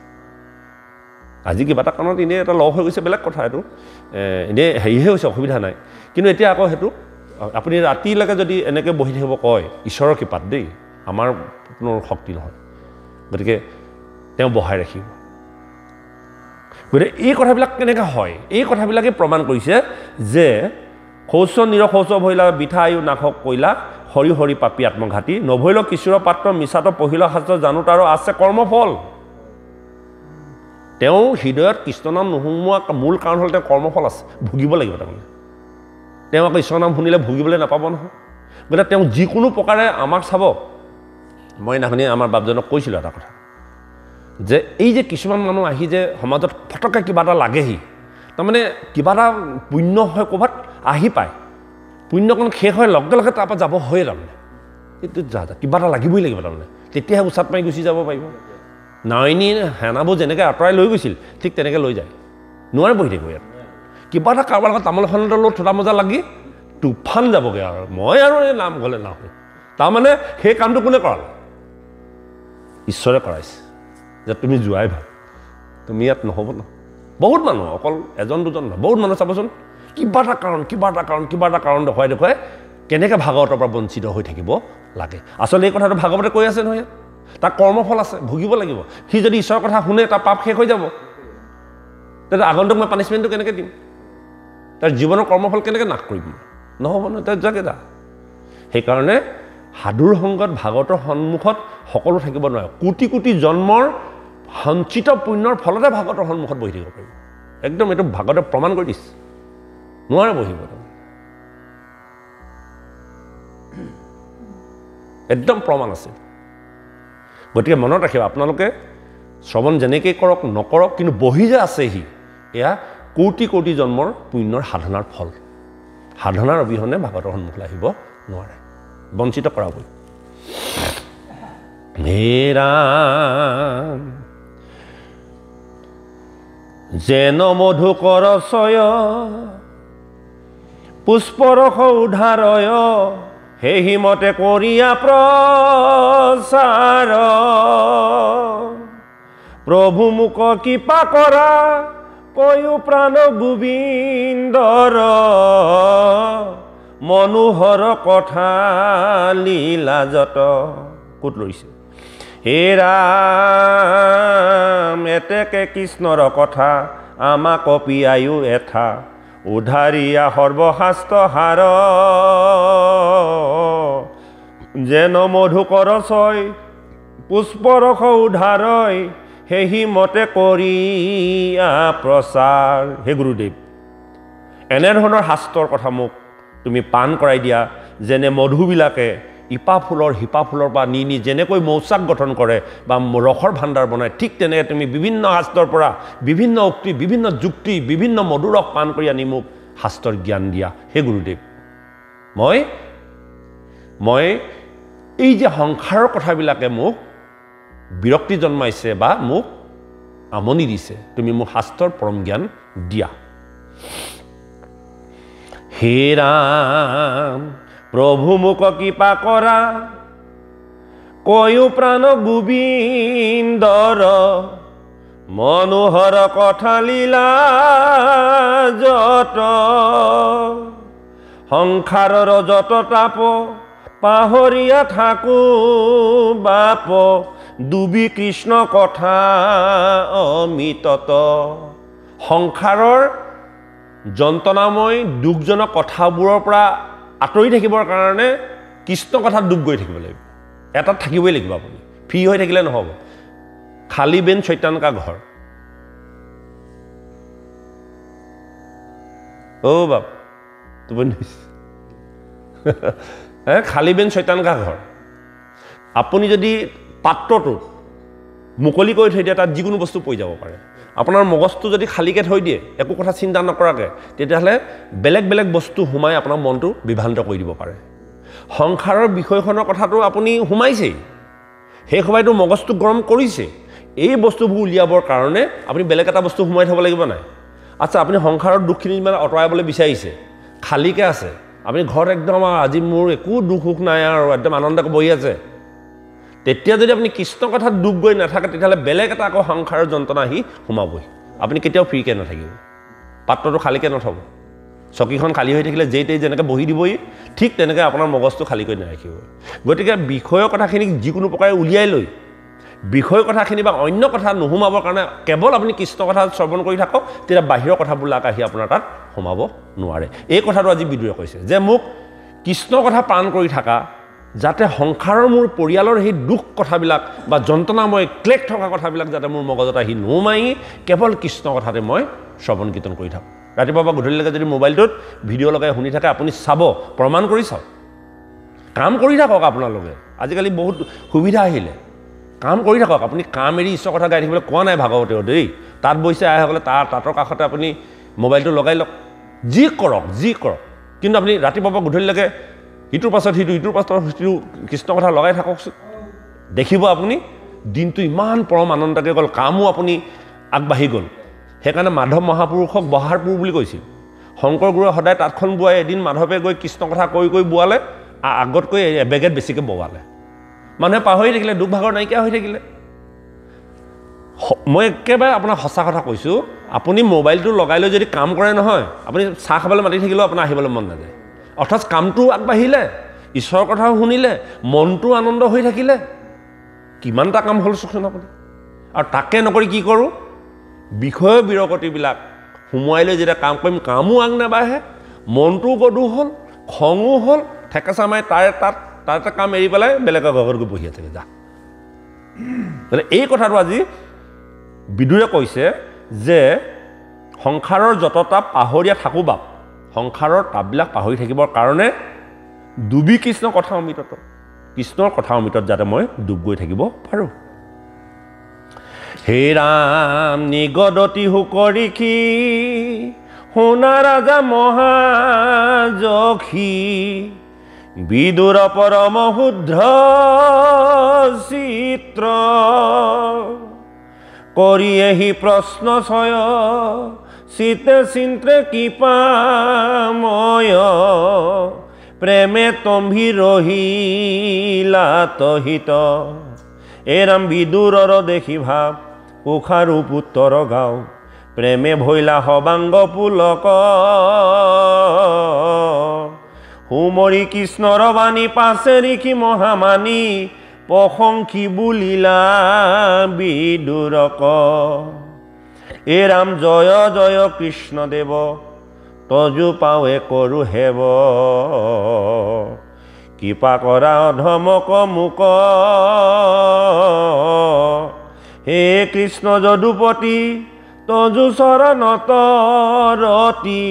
আজি কিবা এটা কাৰণত এনেই এটা লগ হৈ গৈছে বেলেগ কথা, এইটো এনেই হেৰিহে হৈছে, অসুবিধা নাই। কিন্তু এতিয়া আকৌ সেইটো আপুনি ৰাতিলৈকে যদি এনেকৈ বহি থাকিব কয়, ঈশ্বৰৰ কৃপাত দেই, আমাৰ কোনো শক্তি নহয়, গতিকে তেওঁ বহাই ৰাখিব। গতিকে এই কথাবিলাক কেনেকৈ হয়? এই কথাবিলাকে প্ৰমাণ কৰিছে যে শৌচ নিৰশৌচ ভৈলা বিঠা আয়ু নাশক কৈলা, হৰি হৰি পাপী আত্মঘাতী, নভৈল কিশোৰ পাত্ৰ মিছাত পহিলা শাস্ত্ৰ জানো তাৰো আছে কৰ্মফল। তেওঁ হৃদয়ত কৃষ্ণ নাম নোসোমোৱা মূল কাৰণ হ'ল তেওঁ কৰ্মফল আছে, ভুগিব লাগিব। তাৰমানে তেওঁ আকৌ ঈশ্বৰৰ নাম শুনিলে ভুগিবলৈ নাপাব নহয়। গতিকে তেওঁ যিকোনো প্ৰকাৰে আমাক চাব। মই সেইদিনাখনি আমাৰ বাপজনক কৈছিলোঁ এটা কথা, যে এই যে কিছুমান মানুহ আহি যে সমাজত ফটককৈ কিবা এটা লাগেহি, তাৰমানে কিবা এটা পুণ্য হয় ক'ৰবাত আহি পায়, পুণ্যকণ শেষ হয় লগে লগে তাৰপৰা যাব হয়ে। তাৰমানে এইটো কিবা এটা লাগিবই লাগিব, তাৰমানে তেতিয়াহে উচাত মাৰি গুচি যাব পাৰিব। নাৱনী হেনাবোৰ যেনেকৈ আঁতৰাই লৈ গৈছিল, ঠিক তেনেকৈ লৈ যায়, নোৱাৰে বহি থাকিব ইয়াত। কিবা এটা কাৰোবাৰ লগত তামোল এখনৰ লগত থোটা মোজা লাগি তুফান যাবগৈ। আৰু মই আৰু এই নাম গ'লে নাহোঁ। তাৰমানে সেই কামটো কোনে কৰালে? ঈশ্বৰে কৰাইছে যে তুমি যোৱাই ভাল, তুমি ইয়াত নহ'ব ন। বহুত মানুহ, অকল 1-2জন নহয়, বহুত মানুহ চাবচোন, কিবা এটা কাৰণ দেখুৱাই কেনেকৈ ভাগৱতৰ পৰা বঞ্চিত হৈ থাকিব লাগে। আচলতে এই কথাটো ভাগৱতে কৈ আছে নহয়, তাৰ কৰ্মফল আছে, ভুগিব লাগিব। সি যদি ঈশ্বৰৰ কথা শুনে তাৰ পাপ শেষ হৈ যাব। তেতিয়া আগন্তুক মই পানিছমেণ্টটো কেনেকৈ দিম? তাৰ জীৱনৰ কৰ্মফল কেনেকৈ নাশ কৰিম? নহ'ব নহয়, তাৰ যাকে যা। সেইকাৰণে সাধুৰ সংগত ভাগৱতৰ সন্মুখত সকলো থাকিব নোৱাৰে। কোটি কোটি জন্মৰ সঞ্চিত পুণ্যৰ ফলতে ভাগৱতৰ সন্মুখত বহি থাকিব পাৰিব। একদম এইটো ভাগৱতে প্ৰমাণ কৰি দিছে, নোৱাৰে বহিব। একদম প্ৰমাণ আছে। গতিকে মনত ৰাখিব, আপোনালোকে শ্ৰৱণ যেনেকৈ কৰক নকৰক, কিন্তু বহি যে আছেহি, এয়া কোটি কোটি জন্মৰ পুণ্যৰ সাধনাৰ ফল। সাধনাৰ অবিহনে ভাগৱতৰ সন্মুখলৈ আহিব নোৱাৰে, বঞ্চিত কৰাবই। হে ৰাম যেন মধুকৰ চয় পুষ্পৰস উদ্ধাৰয় সেই মতে কৰিয়া প্ৰচাৰ প্ৰভু মোক কৃপা কৰা কয়ো প্ৰাণ গোবিন্দৰ মনোহৰ কথা লীলা যত ক'ত লৈছে হে ৰাম এতেকে কৃষ্ণৰ কথা আমাক পিয়ায়ো এঠা উদ্ধাৰিয়া সৰ্বশাস্ত্ৰ হাৰ যেন মধুকৰ ছয় পুষ্পৰস উদ্ধাৰয় সেই মতে কৰিয়া প্ৰচাৰ হে গুৰুদেৱ এনেধৰণৰ শাস্ত্ৰৰ কথা মোক তুমি পান কৰাই দিয়া যেনে মধুবিলাকে ইপা ফুলৰ হিপা ফুলৰ পৰা নি যেনেকৈ মৌচাক গঠন কৰে বা ৰসৰ ভাণ্ডাৰ বনায় ঠিক তেনেকৈ তুমি বিভিন্ন শাস্ত্ৰৰ পৰা বিভিন্ন উক্তি বিভিন্ন যুক্তি বিভিন্ন মধুৰস পান কৰি আনি মোক শাস্ত্ৰৰ জ্ঞান দিয়া হে গুৰুদেৱ মই এই যে সংসাৰৰ কথাবিলাকে মোক বিৰক্তি জন্মাইছে বা মোক আমনি দিছে তুমি মোক শাস্ত্ৰৰ পৰম জ্ঞান দিয়া হে ৰাম প্ৰভু মোক কৃপা কৰা কয়ো প্ৰাণ গোবিন্দৰ মনোহৰ কথা লীলা যত সংসাৰৰ যত তাপ পাহৰিয়া থাকো বাপ ডুবি কৃষ্ণ কথা অমিতত সংসাৰৰ যন্ত্ৰণাময় দুখজনক কথাবোৰৰ পৰা আঁতৰি থাকিবৰ কাৰণে কৃষ্ণ কথাত ডুব গৈ থাকিব লাগিব এটাত থাকিবই লাগিব আপুনি ফ্ৰী হৈ থাকিলে নহ'ব খালী বেন চৈতান কা ঘৰ বাপ টোপনি খালী বেন চৈতান কা ঘৰ আপুনি যদি পাত্ৰটো মুকলি কৰি থৈ দিয়ে তাত যিকোনো বস্তু পৰি যাব পাৰে আপোনাৰ মগজটো যদি খালীকৈ থৈ দিয়ে একো কথা চিন্তা নকৰাকৈ তেতিয়াহ'লে বেলেগ বেলেগ বস্তু সোমাই আপোনাৰ মনটো বিভ্ৰান্ত কৰি দিব পাৰে সংসাৰৰ বিষয়খনৰ কথাটো আপুনি সোমাইছেই সেই সময়টো মগজটো গৰম কৰিছে এই বস্তুবোৰ উলিয়াবৰ কাৰণে আপুনি বেলেগ এটা বস্তু সোমাই থ'ব লাগিব নাই আচ্ছা আপুনি সংসাৰৰ দুখখিনি মানে আঁতৰাবলৈ বিচাৰিছে খালীকৈ আছে আপুনি ঘৰত একদম আজি মোৰ একো দুখ সুখ নাই আৰু একদম আনন্দকৈ বহি আছে তেতিয়া যদি আপুনি কৃষ্ণ কথাত ডুব গৈ নাথাকে তেতিয়াহ'লে বেলেগ এটা আকৌ সংসাৰৰ যন্ত্ৰণা আহি সোমাবই আপুনি কেতিয়াও ফ্ৰীকৈ নাথাকিব পাত্ৰটো খালীকৈ নথ'ব চকীখন খালী হৈ থাকিলে যেই যেনেকৈ বহি দিবই ঠিক তেনেকৈ আপোনাৰ মগজটো খালী কৰি নাৰাখিব গতিকে বিষয়ৰ কথাখিনি যিকোনো প্ৰকাৰে উলিয়াই লৈ বিষয় কথাখিনি বা অন্য কথা নোসোমাবৰ কাৰণে কেৱল আপুনি কৃষ্ণ কথা শ্ৰৱণ কৰি থাকক তেতিয়া বাহিৰৰ কথাবিলাক আহি আপোনাৰ তাত সোমাব নোৱাৰে এই কথাটো আজি বিদুৰে কৈছে যে মোক কৃষ্ণ কথা প্ৰাণ কৰি থাকা যাতে সংসাৰৰ মোৰ পৰিয়ালৰ সেই দুখ কথাবিলাক বা যন্ত্ৰণাময় ক্লেশ থকা কথাবিলাক যাতে মোৰ মগজত আহি নোমাই কেৱল কৃষ্ণ কথাতে মই শ্ৰৱণ কীৰ্তন কৰি থাকোঁ ৰাতিপুৱা বা গধূলিলৈকে যদি মোবাইলটোত ভিডিঅ' লগাই শুনি থাকে আপুনি চাব প্ৰমাণ কৰি চাওক কাম কৰি থাকক আপোনালোকে আজিকালি বহুত সুবিধা আহিলে কাম কৰি থাকক আপুনি কাম এৰি ঈশ্বৰৰ কথা গাই থাকিবলৈ কোৱা নাই ভাগৱতেও দেই তাত বহিছে আইসকলে তাঁতৰ কাষতে আপুনি মোবাইলটো লগাই লওক যি কৰক কিন্তু আপুনি ৰাতিপুৱা বা গধূলিলৈকে ইটোৰ পাছত সিটোৰ পাছত সিটো কৃষ্ণ কথা লগাই থাককচোন দেখিব আপুনি দিনটো ইমান পৰম আনন্দকৈ গ'ল কামো আপুনি আগবাঢ়ি গ'ল সেইকাৰণে মাধৱ মহাপুৰুষক বহাৰপুৰ বুলি কৈছিল শংকৰ গুৰুৱে সদায় তাঁতখন বোৱাই এদিন মাধৱে গৈ কৃষ্ণ কথা কৈ বোৱালে আগতকৈ এবেগেত বেছিকৈ বোৱালে মানুহে পাহৰি থাকিলে দুখ ভাগৰ নাইকিয়া হৈ থাকিলে মই একেবাৰে আপোনাক সঁচা কথা কৈছোঁ আপুনি মোবাইলটো লগাই লৈ যদি কাম কৰে নহয় আপুনি চাহ খাবলৈ মাতি থাকিলেও আপোনাৰ আহিবলৈ মন নাযায় অৰ্থাৎ কামটো আগবাঢ়িলে ঈশ্বৰৰ কথাও শুনিলে মনটো আনন্দ হৈ থাকিলে কিমানটা কাম হ'ল চোন আপুনি আৰু তাকে নকৰি কি কৰোঁ বিষয় বিৰকতিবিলাক সোমোৱাই লৈ যেতিয়া কাম কৰিম কামো আগ নাবাঢ়ে মনটোও গধুৰ হ'ল খঙো হ'ল ঠেকেচা মাৰি তাৰ এটা কাম এৰি পেলাই বেলেগৰ ঘৰত গৈ বহি আছে যা গতিকে এই কথাটো আজি বিদুৰে কৈছে যে সংসাৰৰ যততা পাহৰীয়া থাকোঁ বাপ সংসাৰৰ তাপবিলাক পাহৰি থাকিবৰ কাৰণে ডুবি কৃষ্ণ কথা অমৃতত কৃষ্ণৰ কথা অমৃতত যাতে মই ডুব গৈ থাকিব পাৰোঁ হে ৰাম নিগদতি হুকৰিখি সোণা ৰাজা মহাযখী বিদুৰ পৰম শুদ্ধ চিত্ৰ কৰি এহি প্ৰশ্ন ছয় চিতে চিন্তে কৃপাময় প্ৰেমে তম্ভি ৰহিলা তহিত এৰাম বিদুৰৰ দেখি ভাৱ উষাৰু পুত্ৰৰ গাঁও প্ৰেমে ভৈলা সবাংগ পুলক সুমৰি কৃষ্ণৰ বাণী পাছে ৰিখি মহামানী প্ৰশংসি বুলিলা বিদুৰক এ ৰাম জয় জয় কৃষ্ণদেৱ তজু পাৱে কৰো হেব কৃপা কৰা অধমক মুক হে কৃষ্ণ যদুপতি তজু চৰণত ৰতি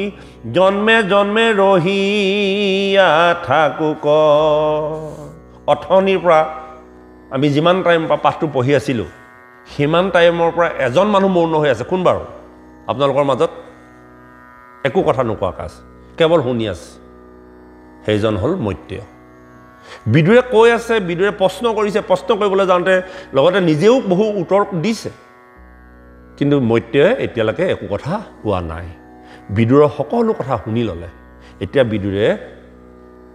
জন্মে জন্মে ৰহিয়া থাকুক অথনিৰ পৰা আমি যিমান টাইম পাঠটো পঢ়ি আছিলোঁ সিমান টাইমৰ পৰা এজন মানুহ মৌন হৈ আছে কোন বাৰু আপোনালোকৰ মাজত একো কথা নোকোৱাকৈ আছে কেৱল শুনি আছে সেইজন হ'ল মৈত্ৰেয় বিদুৰে কৈ আছে বিদুৰে প্ৰশ্ন কৰিছে প্ৰশ্ন কৰিবলৈ যাওঁতে লগতে নিজেও বহু উত্তৰ দিছে কিন্তু মৈত্ৰেয়ে এতিয়ালৈকে একো কথা কোৱা নাই বিদুৰৰ সকলো কথা শুনি ল'লে এতিয়া বিদুৰে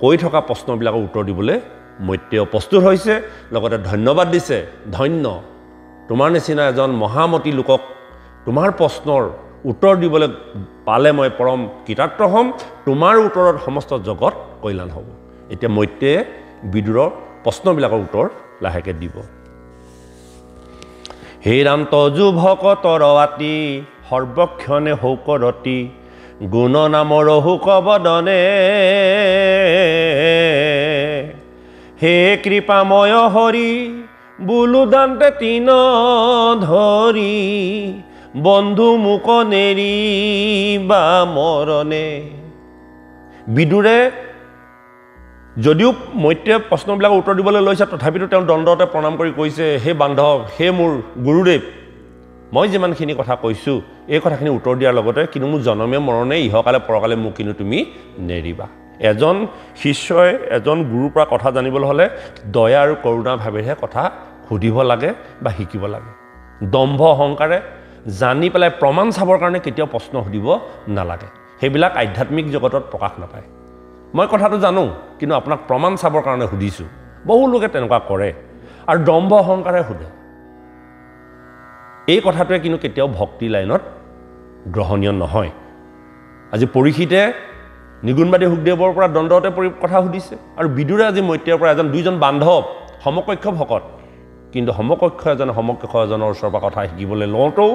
কৈ থকা প্ৰশ্নবিলাকৰ উত্তৰ দিবলৈ মৈত্ৰেয় প্ৰস্তুত হৈছে লগতে ধন্যবাদ দিছে ধন্য তোমাৰ নিচিনা এজন মহামতী লোকক তোমাৰ প্ৰশ্নৰ উত্তৰ দিবলৈ পালে মই পৰম কৃতাৰ্থ হ'ম তোমাৰ উত্তৰত সমস্ত জগত কল্যাণ হ'ব এতিয়া মৈত্ৰেয়ে বিদুৰৰ প্ৰশ্নবিলাকৰ উত্তৰ লাহেকৈ দিব হে ৰাম তজু ভকতৰ আতি সৰ্বক্ষণে শৌকৰতি গুণ নামৰ হুক বদনে হে কৃপাময় হৰি বুলু দান্তে তিন ধৰি বন্ধু মুক নেৰি বা মৰণে বিদুৰে যদিও মৈত্ৰেয়ে প্ৰশ্নবিলাক উত্তৰ দিবলৈ লৈছে তথাপিতো তেওঁ দণ্ডতে প্ৰণাম কৰি কৈছে হে বান্ধৱ হে মোৰ গুৰুদেৱ মই যিমানখিনি কথা কৈছোঁ এই কথাখিনি উত্তৰ দিয়াৰ লগতে কিন্তু মোৰ জনমে মৰণে ইহকালে পৰকালে মোক কিন্তু তুমি নেৰিবা এজন শিষ্যই এজন গুৰুৰ পৰা কথা জানিবলৈ হ'লে দয়া আৰু কৰুণা ভাৱেৰে কথা সুধিব লাগে বা শিকিব লাগে দম্ভ অহংকাৰে জানি পেলাই প্ৰমাণ চাবৰ কাৰণে কেতিয়াও প্ৰশ্ন সুধিব নালাগে সেইবিলাক আধ্যাত্মিক জগতত প্ৰকাশ নাপায় মই কথাটো জানো কিন্তু আপোনাক প্ৰমাণ চাবৰ কাৰণে সুধিছোঁ বহু লোকে তেনেকুৱা কৰে আৰু দম্ভ অহংকাৰে সোধে এই কথাটোৱে কিন্তু কেতিয়াও ভক্তি লাইনত গ্ৰহণীয় নহয় আজি পৰীক্ষিতে নিগুণবাদী সুখদেৱৰ পৰা দণ্ডতে কথা সুধিছে আৰু বিদুৰে আজি মৈত্ৰেয়ৰ পৰা দুইজন বান্ধৱ সমকক্ষ ভকত কিন্তু সমকক্ষ এজনৰ ওচৰৰ পৰা কথা শিকিবলৈ লওঁতেও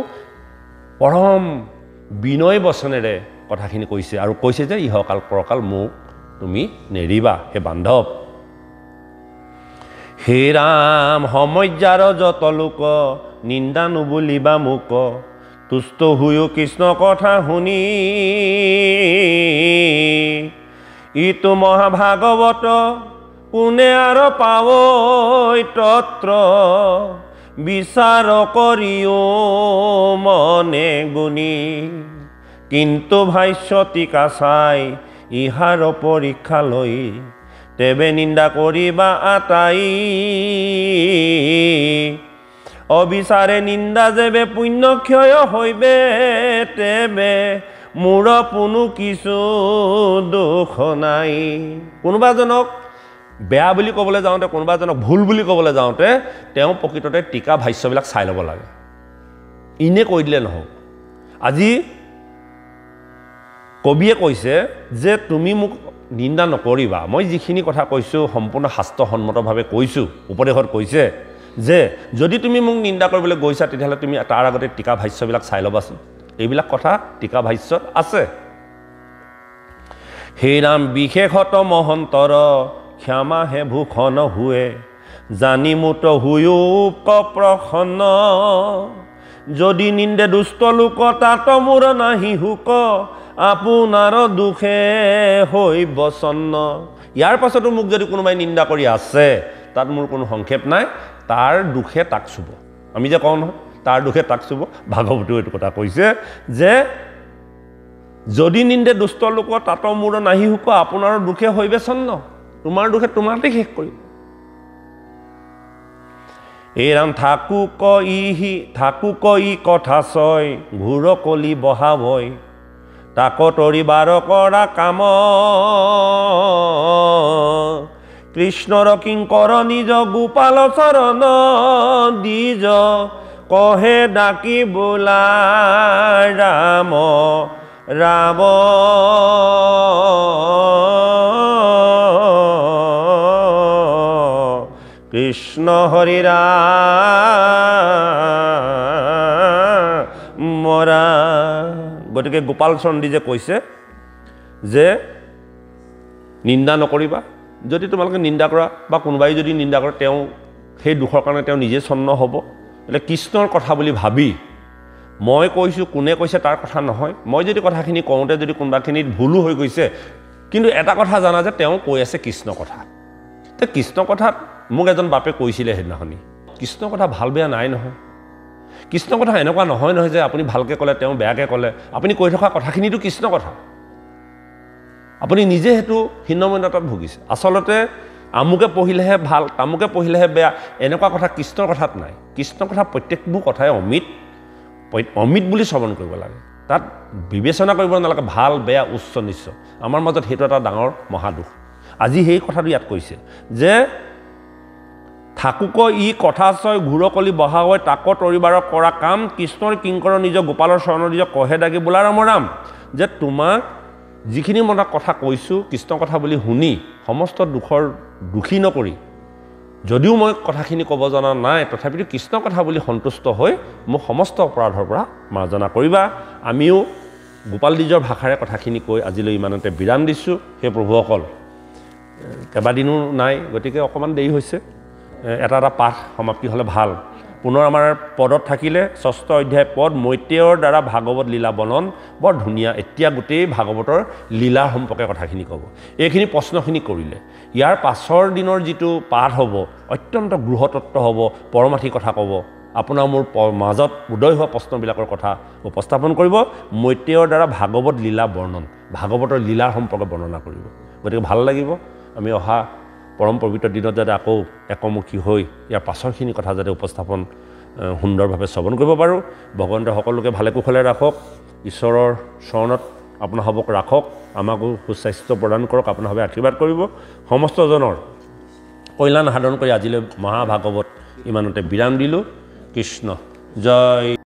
পৰম বিনয় বচনেৰে কথাখিনি কৈছে আৰু কৈছে যে ইহকাল পৰকাল মোক তুমি নেৰিবা হে বান্ধৱ হে ৰাম সমজ্যাৰ যত লোক নিন্দা নুবুলিবা মোক তুষ্ট হৈও কৃষ্ণ কথা শুনি ইটো মহাভাগৱত কোনে আৰু পাৱ তত্ৰ বিচাৰ কৰিও মনে গুণি কিন্তু ভাষ্য টিকা চাই ইহাৰ পৰীক্ষা লৈ তেবে নিন্দা কৰিবা আতাই অবিচাৰে নিন্দা যেবে পুণ্য ক্ষয় হৈবে তেবে মোৰ পুনু কিছু দুখ নাই কোনোবা এজনক বেয়া বুলি ক'বলৈ যাওঁতে কোনোবা এজনক ভুল বুলি ক'বলৈ যাওঁতে তেওঁ প্ৰকৃততে টিকা ভাষ্যবিলাক চাই ল'ব লাগে ইনে কৈ দিলে নহ'ব আজি কবিয়ে কৈছে যে তুমি মোক নিন্দা নকৰিবা মই যিখিনি কথা কৈছোঁ সম্পূৰ্ণ শাস্ত্ৰসন্মতভাৱে কৈছোঁ উপদেশত কৈছে যে যদি তুমি মোক নিন্দা কৰিবলৈ গৈছা তেতিয়াহ'লে তুমি তাৰ আগতে টিকা ভাষ্যবিলাক চাই ল'বাচোন এইবিলাক কথা টিকা ভাষ্যত আছে হে ৰাম বিশেষত মহন্তৰ ক্ষমা হে ভূষণ হুৱে জানি মুত হুয়ো প্ৰসন্ন যদি নিন্দে দুষ্ট লোক তাত মোৰ নাহি হুক আপোনাৰ দুখে হৈ বচন্ন ইয়াৰ পাছতো মোক যদি কোনোবাই নিন্দা কৰি আছে তাত মোৰ কোনো সংক্ষেপ নাই তাৰ দুখে তাক চুব আমি যে কওঁ নহয় তাৰ দুখে তাক চুব ভাগৱতেও এইটো কথা কৈছে যে যদি নিন্দে দুষ্ট লোক তাত মোৰ নাহি হুক আপোনাৰ দুখে হৈ বেচন্ন তোমাৰ দুখে তোমাকে শেষ কৰিব এই ৰাম থাকুক ই কথা ছয় ঘূৰ কলি বহাবই তাক তৰিবাৰ কৰা কাম কৃষ্ণৰ কিংকৰ নিজ গোপাল চৰণ দ্বিজ কহে ডাকি বোলাই ৰাম ৰাম কৃষ্ণ হৰি ৰাম ৰাম। গতিকে গোপাল চৰণ দ্বিজে কৈছে যে নিন্দা নকৰিবা, যদি তোমালোকে নিন্দা কৰা বা কোনোবাই যদি নিন্দা কৰে তেওঁ সেই দুখৰ কাৰণে তেওঁ নিজে চন্ন হ'ব। એટલે কৃষ্ণৰ কথা বুলি ভাবি মই কৈছোঁ, কোনে কৈছে তাৰ কথা নহয়। মই যদি কথাখিনি কওঁতে যদি কোনোবাখিনিত ভুলো হৈ গৈছে, কিন্তু এটা কথা জানা যে তেওঁ কৈ আছে কৃষ্ণ কথা। তে কৃষ্ণ কথাত মোক এজন বাপে কৈছিলে সেইদিনাখনি, কৃষ্ণ কথা ভাল বেয়া নাই নহয়। কৃষ্ণ কথা এনেকুৱা নহয় নহয় যে আপুনি ভালকৈ ক'লে তেওঁ বেয়াকৈ ক'লে। আপুনি কৈ থকা কথাখিনিতো কৃষ্ণ কথা, আপুনি নিজে সেইটো হীনমন্যতাত ভুগিছে। আচলতে আমুকে পঢ়িলেহে ভাল, তামুকে পঢ়িলেহে বেয়া, এনেকুৱা কথা কৃষ্ণৰ কথাত নাই। কৃষ্ণৰ কথা প্ৰত্যেকবোৰ কথাই অমিত অমিত বুলি শ্ৰৱণ কৰিব লাগে। তাত বিবেচনা কৰিব নালাগে ভাল বেয়া উচ্চ নিচ্চ। আমাৰ মাজত সেইটো এটা ডাঙৰ মহাদোষ। আজি সেই কথাটো ইয়াত কৈছে যে থাকুক ই কথা ছয় ঘূৰকলি বহা হয় তাক তৰিবাৰ কৰা কাম কৃষ্ণৰ কিংকৰ নিজ গোপালৰ চৰণৰ নিজ কহে ডাকি বোলা ৰাম ৰাম। যে তোমাক যিখিনি মই কথা কৈছোঁ কৃষ্ণ কথা বুলি শুনি সমস্ত দুখৰ দুখী নকৰি, যদিও মই কথাখিনি ক'ব জনা নাই তথাপিতো কৃষ্ণ কথা বুলি সন্তুষ্ট হৈ মোক সমস্ত অপৰাধৰ পৰা মাৰ্জনা কৰিবা। আমিও গোপাল দ্বিজৰ ভাষাৰে কথাখিনি কৈ আজিলৈ ইমানতে বিৰাম দিছোঁ। সেই প্ৰভুসকল কেইবাদিনো নাই, গতিকে অকণমান দেৰি হৈছে, এটা এটা পাঠ সমাপ্তি হ'লে ভাল। পুনৰ আমাৰ পদত থাকিলে ৬ষ্ঠ অধ্যায় পদ মৈত্ৰেয়ৰ দ্বাৰা ভাগৱত লীলা বৰ্ণন। বৰ ধুনীয়া, এতিয়া গোটেই ভাগৱতৰ লীলাৰ সম্পৰ্কে কথাখিনি ক'ব। এইখিনি প্ৰশ্নখিনি কৰিলে ইয়াৰ পাছৰ দিনৰ যিটো পাঠ হ'ব অত্যন্ত গৃহতত্ত্ব হ'ব, পৰমাৰ্থিক কথা ক'ব। আপোনাৰ মোৰ মাজত উদয় হোৱা প্ৰশ্নবিলাকৰ কথা উপস্থাপন কৰিব। মৈত্ৰেয়ৰ দ্বাৰা ভাগৱত লীলা বৰ্ণন, ভাগৱতৰ লীলাৰ সম্পৰ্কে বৰ্ণনা কৰিব। গতিকে ভাল লাগিব। আমি অহা পৰম পবিত্ৰ দিনত যাতে আকৌ একমুখী হৈ ইয়াৰ পাছৰখিনি কথা যাতে উপস্থাপন সুন্দৰভাৱে শ্ৰৱণ কৰিব পাৰোঁ। ভগৱন্তে সকলোকে ভালে কুশলে ৰাখক, ঈশ্বৰৰ চৰণত আপোনাসৱক ৰাখক, আমাকো সুস্বাস্থ্য প্ৰদান কৰক, আপোনাসৱে আশীৰ্বাদ কৰিব। সমস্তজনৰ কল্যাণ সাধন কৰি আজিলৈ মহাভাগৱত ইমানতে বিৰাম দিলোঁ। কৃষ্ণ জয়।